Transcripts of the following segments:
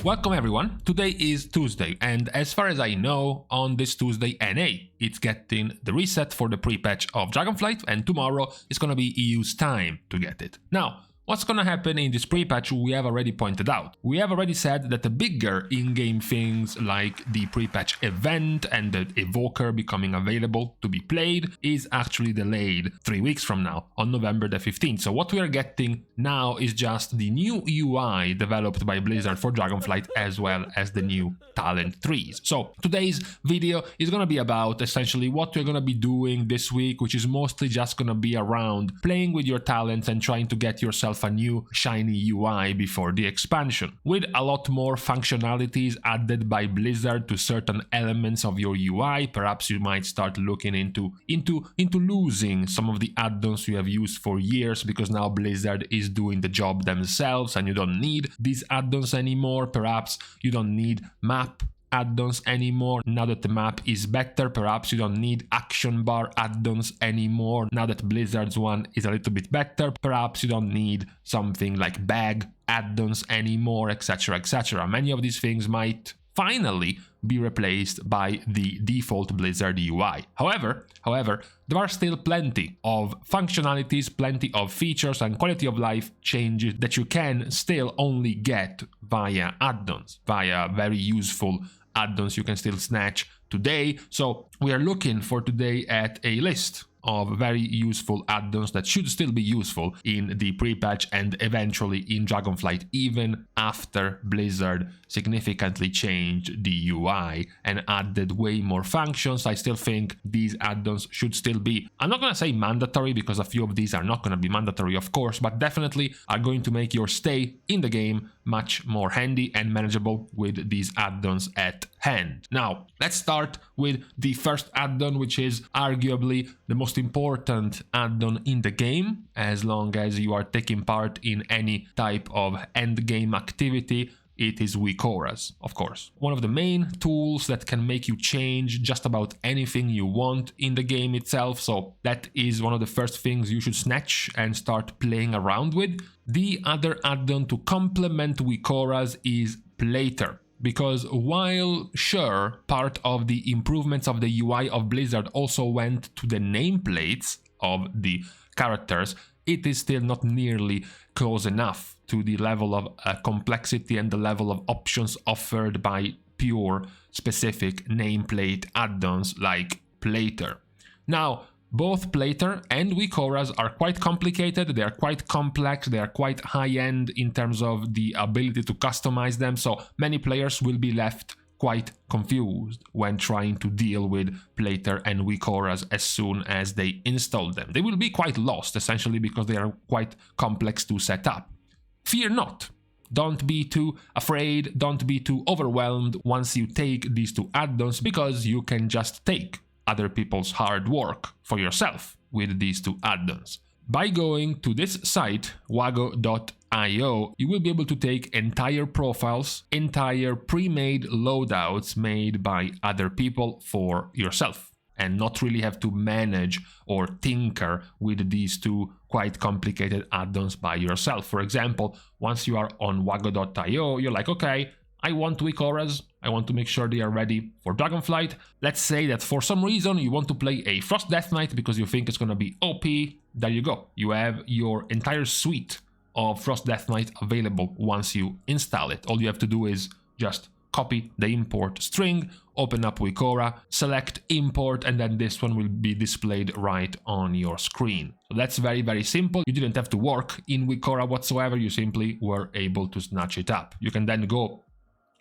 Welcome everyone, today is Tuesday, and as far as I know, on this Tuesday NA, it's getting the reset for the pre-patch of Dragonflight, and tomorrow is gonna be EU's time to get it. Now, what's gonna happen in this pre-patch we have already pointed out. We have already said that the bigger in-game things like the pre-patch event and the evoker becoming available to be played is actually delayed 3 weeks from now, on November the 15th. So what we are getting now is just the new UI developed by Blizzard for Dragonflight as well as the new talent trees. So today's video is gonna be about essentially what we're gonna be doing this week, which is mostly just gonna be around playing with your talents and trying to get yourself a new shiny UI before the expansion, with a lot more functionalities added by Blizzard to certain elements of your UI. Perhaps you might start looking into losing some of the add-ons you have used for years because now Blizzard is doing the job themselves and you don't need these add-ons anymore. Perhaps you don't need map add-ons anymore now that the map is better. Perhaps you don't need action bar add-ons anymore now that Blizzard's one is a little bit better. Perhaps you don't need something like bag add-ons anymore, etc, etc. Many of these things might finally be replaced by the default Blizzard UI. However, there are still plenty of functionalities, plenty of features and quality of life changes that you can still only get via add-ons, via very useful add-ons you can still snatch today. So we are looking for today at a list of very useful add-ons that should still be useful in the pre-patch and eventually in Dragonflight, even after Blizzard significantly changed the UI and added way more functions. I still think these add-ons should still be, I'm not gonna say mandatory because a few of these are not gonna be mandatory of course, but definitely are going to make your stay in the game much more handy and manageable with these add-ons at hand. Now, let's start with the first add-on, which is arguably the most important add-on in the game, as long as you are taking part in any type of end-game activity. It is Weakauras, of course. One of the main tools that can make you change just about anything you want in the game itself, so that is one of the first things you should snatch and start playing around with. The other add-on to complement Weakauras is Plater, because while sure, part of the improvements of the UI of Blizzard also went to the nameplates of the characters, it is still not nearly close enough to the level of complexity and the level of options offered by pure specific nameplate add-ons like Plater. Now, both Plater and Weakauras are quite complicated, they are quite complex, they are quite high-end in terms of the ability to customize them, so many players will be left quite confused when trying to deal with Plater and Weakauras as soon as they install them. They will be quite lost, essentially, because they are quite complex to set up. Fear not. Don't be too afraid, don't be too overwhelmed once you take these two add-ons, because you can just take other people's hard work for yourself with these two add-ons. By going to this site, wago.io, you will be able to take entire profiles, entire pre-made loadouts made by other people for yourself, and not really have to manage or tinker with these two quite complicated add-ons by yourself. For example, once you are on wago.io, you're like, okay, I want Weakauras, I want to make sure they are ready for Dragonflight. Let's say that for some reason you want to play a Frost Death Knight because you think it's gonna be OP. There you go. You have your entire suite of Frost Death Knight available once you install it. All you have to do is just copy the import string, open up Weakaura, select import, and then this one will be displayed right on your screen. So that's very, very simple. You didn't have to work in Weakaura whatsoever, you simply were able to snatch it up. You can then go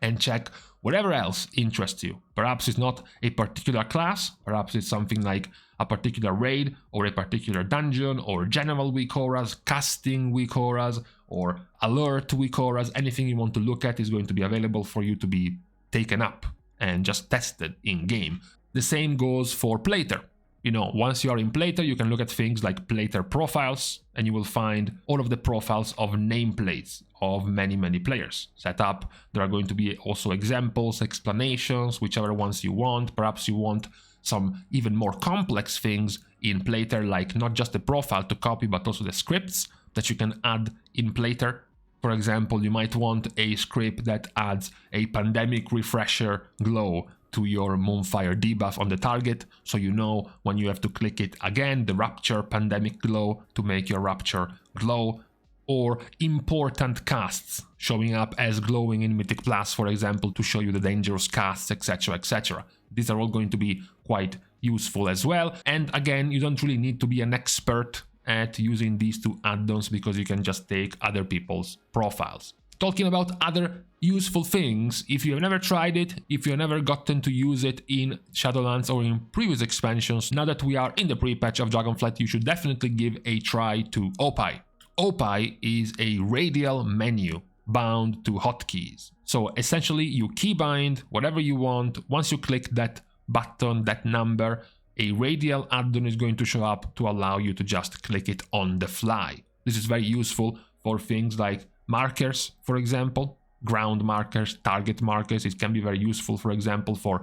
and check whatever else interests you. Perhaps it's not a particular class, perhaps it's something like a particular raid or a particular dungeon or general Weakauras, casting Weakauras or alert Weakauras. Anything you want to look at is going to be available for you to be taken up and just tested in game. The same goes for Plater. You know, once you are in Plater, you can look at things like Plater profiles, and you will find all of the profiles of nameplates of many, many players set up. There are going to be also examples, explanations, whichever ones you want. Perhaps you want some even more complex things in Plater, like not just the profile to copy, but also the scripts that you can add in Plater. For example, you might want a script that adds a pandemic refresher glow to your Moonfire debuff on the target, so you know when you have to click it again, the Rapture pandemic glow to make your Rapture glow, or important casts showing up as glowing in Mythic Plus, for example, to show you the dangerous casts, etc, etc. These are all going to be quite useful as well, and again, you don't really need to be an expert at using these two add-ons because you can just take other people's profiles. Talking about other useful things, if you've never tried it, if you've never gotten to use it in Shadowlands or in previous expansions, now that we are in the pre-patch of Dragonflight, you should definitely give a try to OPie. OPie is a radial menu bound to hotkeys. So essentially you keybind whatever you want. Once you click that button, that number, a radial add-on is going to show up to allow you to just click it on the fly. This is very useful for things like markers, for example, ground markers, target markers. It can be very useful, for example, for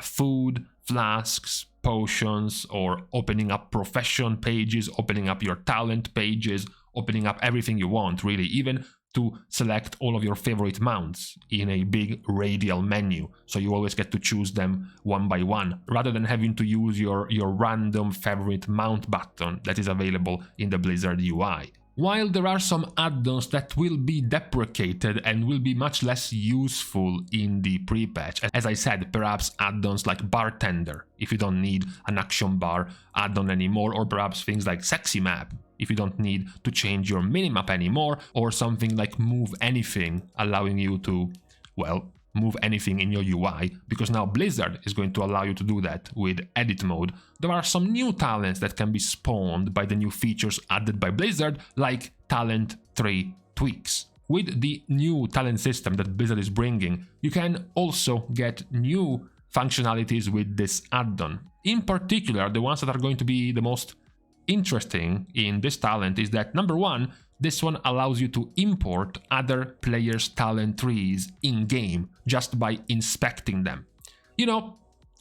food, flasks, potions, or opening up profession pages, opening up your talent pages, opening up everything you want, really, even to select all of your favorite mounts in a big radial menu, so you always get to choose them one by one, rather than having to use your random favorite mount button that is available in the Blizzard UI. While there are some add-ons that will be deprecated and will be much less useful in the pre-patch, as I said, perhaps add-ons like Bartender, if you don't need an action bar add-on anymore, or perhaps things like Sexy Map, if you don't need to change your minimap anymore, or something like Move Anything, allowing you to, well, move anything in your UI, because now Blizzard is going to allow you to do that with edit mode. There are some new talents that can be spawned by the new features added by Blizzard, like talent 3 tweaks. With the new talent system that Blizzard is bringing, you can also get new functionalities with this add-on. In particular, the ones that are going to be the most interesting in this talent is that, number one, this one allows you to import other players' talent trees in-game just by inspecting them. You know,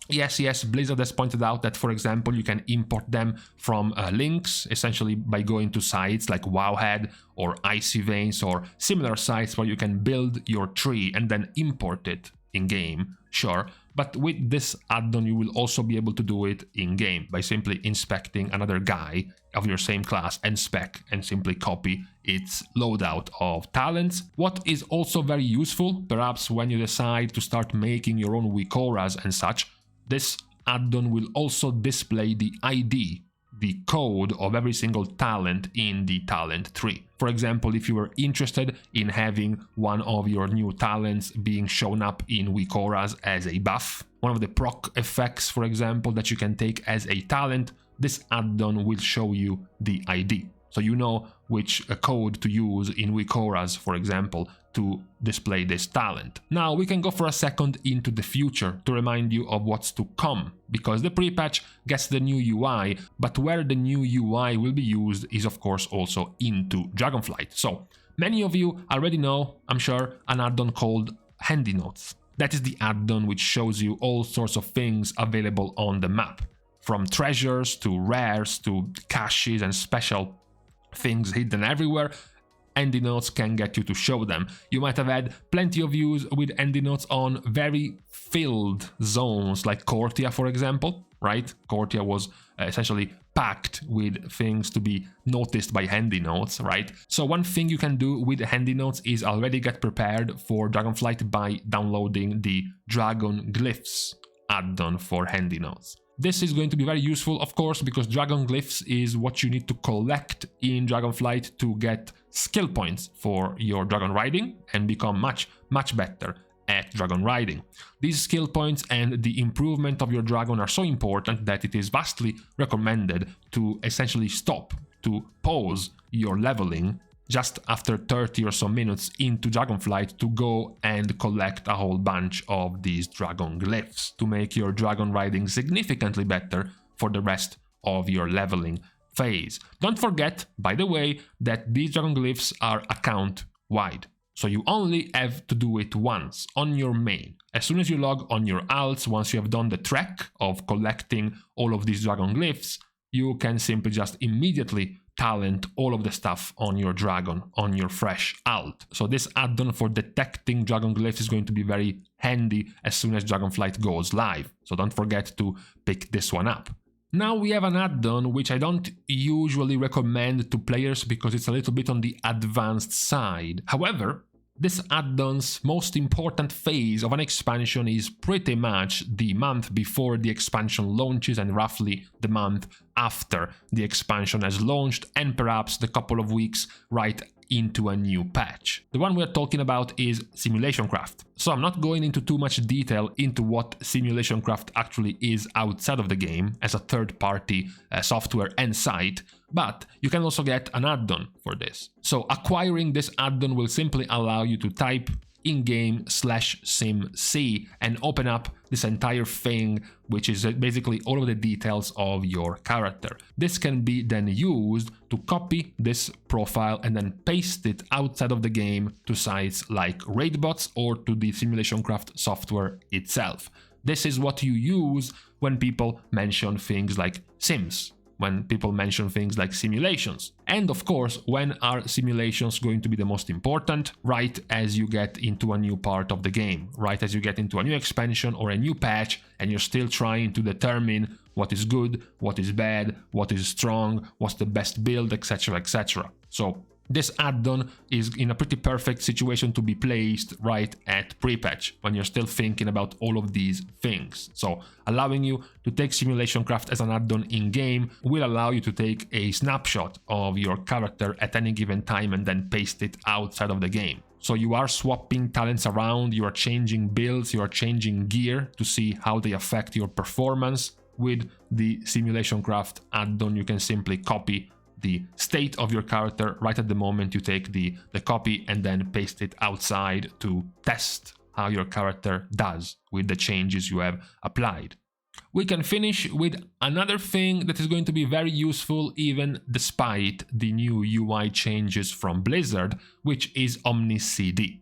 yes, Blizzard has pointed out that, for example, you can import them from links, essentially by going to sites like Wowhead or Icy Veins or similar sites where you can build your tree and then import it in-game, sure. But with this add-on, you will also be able to do it in-game by simply inspecting another guy of your same class and spec and simply copy its loadout of talents. What is also very useful, perhaps when you decide to start making your own Weakauras and such, this add-on will also display the ID, the code of every single talent in the talent tree. For example, if you were interested in having one of your new talents being shown up in Weakauras as a buff, one of the proc effects, for example, that you can take as a talent, this add-on will show you the ID. So you know which code to use in Weakauras, for example, to display this talent. Now we can go for a second into the future to remind you of what's to come, because the pre-patch gets the new UI, but where the new UI will be used is of course also into Dragonflight. So many of you already know, I'm sure, an add-on called Handy Notes. That is the add-on which shows you all sorts of things available on the map, from treasures to rares to caches and special things hidden everywhere. Handy Notes can get you to show them. You might have had plenty of use with Handy Notes on very filled zones like Cortia, for example, right? Cortia was essentially packed with things to be noticed by Handy Notes, right? So one thing you can do with Handy Notes is already get prepared for Dragonflight by downloading the Dragon Glyphs add-on for Handy Notes. This is going to be very useful, of course, because Dragon Glyphs is what you need to collect in Dragonflight to get skill points for your dragon riding and become much better at dragon riding. These skill points and the improvement of your dragon are so important that it is vastly recommended to essentially stop, to pause your leveling just after 30 or so minutes into Dragonflight to go and collect a whole bunch of these Dragon Glyphs to make your dragon riding significantly better for the rest of your leveling phase. Don't forget, by the way, that these Dragon Glyphs are account-wide, so you only have to do it once on your main. As soon as you log on your alts, once you have done the trek of collecting all of these Dragon Glyphs, you can simply just immediately talent all of the stuff on your dragon, on your fresh alt. So this add-on for detecting dragon glyphs is going to be very handy as soon as Dragonflight goes live. So don't forget to pick this one up. Now we have an add-on which I don't usually recommend to players because it's a little bit on the advanced side. However, this add-on's most important phase of an expansion is pretty much the month before the expansion launches and roughly the month after the expansion has launched, and perhaps the couple of weeks right into a new patch. The one we're talking about is Simulationcraft. So I'm not going into too much detail into what Simulationcraft actually is outside of the game as a third-party software and site, but you can also get an add-on for this. So acquiring this add-on will simply allow you to type in-game /simc and open up this entire thing, which is basically all of the details of your character. This can be then used to copy this profile and then paste it outside of the game to sites like Raidbots or to the Simulationcraft software itself. This is what you use when people mention things like Sims, when people mention things like simulations. And of course, when are simulations going to be the most important? Right as you get into a new part of the game, right as you get into a new expansion or a new patch and you're still trying to determine what is good, what is bad, what is strong, what's the best build, etc, etc. So this add-on is in a pretty perfect situation to be placed right at pre-patch, when you're still thinking about all of these things. So allowing you to take Simulationcraft as an add-on in-game will allow you to take a snapshot of your character at any given time and then paste it outside of the game. So you are swapping talents around, you are changing builds, you are changing gear to see how they affect your performance. With the Simulationcraft add-on, you can simply copy the state of your character right at the moment you take the copy and then paste it outside to test how your character does with the changes you have applied. We can finish with another thing that is going to be very useful even despite the new UI changes from Blizzard, which is OmniCD.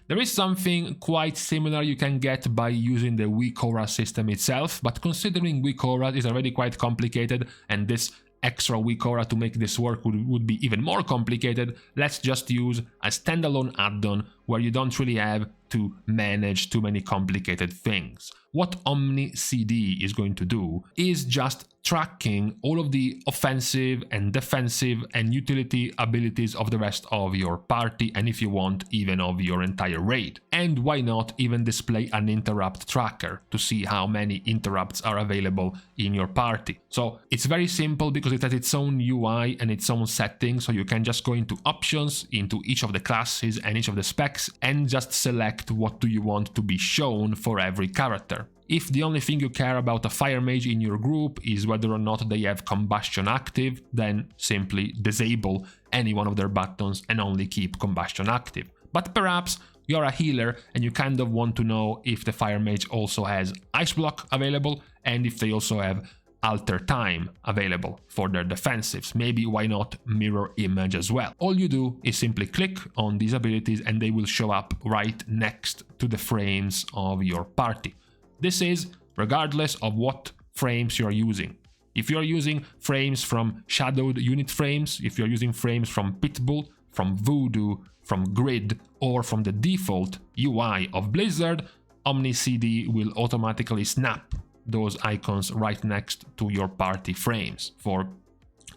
There is something quite similar you can get by using the Weakauras system itself, but considering Weakauras is already quite complicated and this extra Weakaura to make this work would be even more complicated, let's just use a standalone add-on where you don't really have to manage too many complicated things. What OmniCD is going to do is just tracking all of the offensive and defensive and utility abilities of the rest of your party, and if you want, even of your entire raid. And why not even display an interrupt tracker to see how many interrupts are available in your party. So it's very simple because it has its own UI and its own settings, so you can just go into options, into each of the classes and each of the specs, and just select what do you want to be shown for every character. If the only thing you care about a fire mage in your group is whether or not they have combustion active, then simply disable any one of their buttons and only keep combustion active. But perhaps you're a healer and you kind of want to know if the fire mage also has ice block available and if they also have alter time available for their defensives. Maybe why not mirror image as well. All you do is simply click on these abilities and they will show up right next to the frames of your party. This is regardless of what frames you are using. If you are using frames from shadowed unit frames, if you're using frames from Pitbull, from Voodoo, from Grid, or from the default UI of Blizzard, OmniCD will automatically snap those icons right next to your party frames for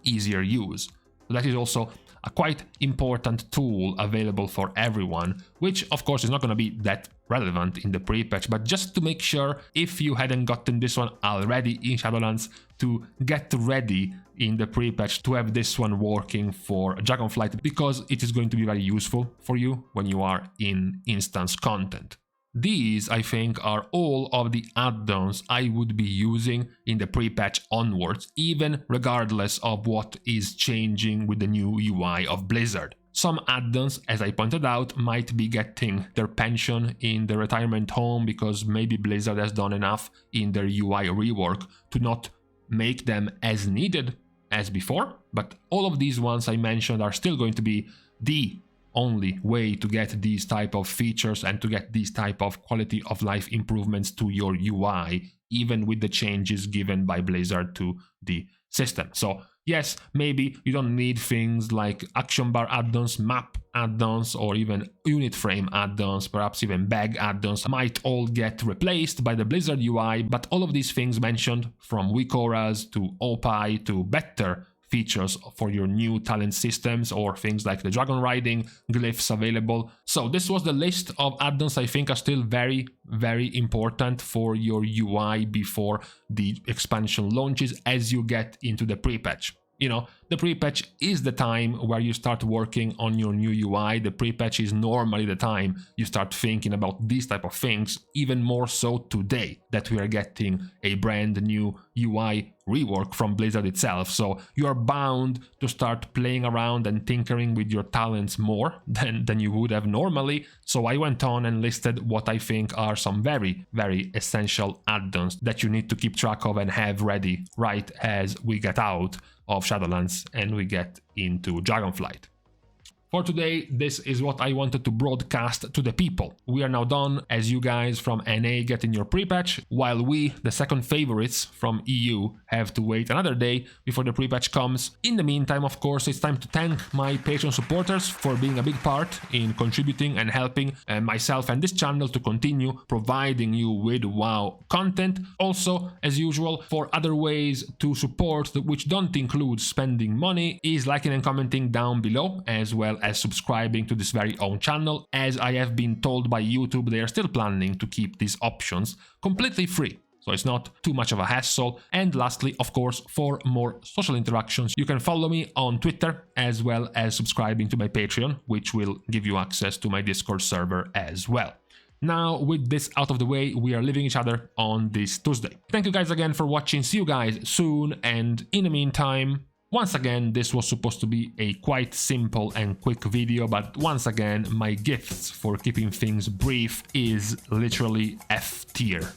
easier use. That is also a quite important tool available for everyone, which of course is not going to be that relevant in the pre-patch, but just to make sure, if you hadn't gotten this one already in Shadowlands, to get ready in the pre-patch to have this one working for Dragonflight, because it is going to be very useful for you when you are in instance content. These, I think, are all of the add-ons I would be using in the pre-patch onwards, even regardless of what is changing with the new UI of Blizzard. Some add-ons, as I pointed out, might be getting their pension in the retirement home because maybe Blizzard has done enough in their UI rework to not make them as needed as before, but all of these ones I mentioned are still going to be the only way to get these type of features and to get these type of quality of life improvements to your UI, even with the changes given by Blizzard to the system. So Yes, maybe you don't need things like action bar add-ons, map add-ons, or even unit frame add-ons, perhaps even bag add-ons might all get replaced by the Blizzard UI, but all of these things mentioned, from Weakauras to OPie to better features for your new talent systems, or things like the dragon riding glyphs available. So this was the list of add-ons I think are still very, very important for your UI before the expansion launches as you get into the pre-patch. You know, the pre-patch is the time where you start working on your new UI. The pre-patch is normally the time you start thinking about these type of things, even more so today that we are getting a brand new UI rework from Blizzard itself. So you are bound to start playing around and tinkering with your talents more than you would have normally. So I went on and listed what I think are some very, very essential add-ons that you need to keep track of and have ready right as we get out of Shadowlands and we get into Dragonflight. For today, this is what I wanted to broadcast to the people. We are now done as you guys from NA get in your pre-patch, while we, the second favorites from EU, have to wait another day before the pre-patch comes. In the meantime, of course, it's time to thank my Patreon supporters for being a big part in contributing and helping myself and this channel to continue providing you with WoW content. Also, as usual, for other ways to support which don't include spending money is liking and commenting down below, as well as subscribing to this very own channel. As I have been told by YouTube, they are still planning to keep these options completely free, so it's not too much of a hassle. And lastly, of course, for more social interactions, you can follow me on Twitter, as well as subscribing to my Patreon, which will give you access to my Discord server as well. Now, with this out of the way, we are leaving each other on this Tuesday. Thank you guys again for watching, see you guys soon, and in the meantime, once again, this was supposed to be a quite simple and quick video, but once again, my gifts for keeping things brief is literally F tier.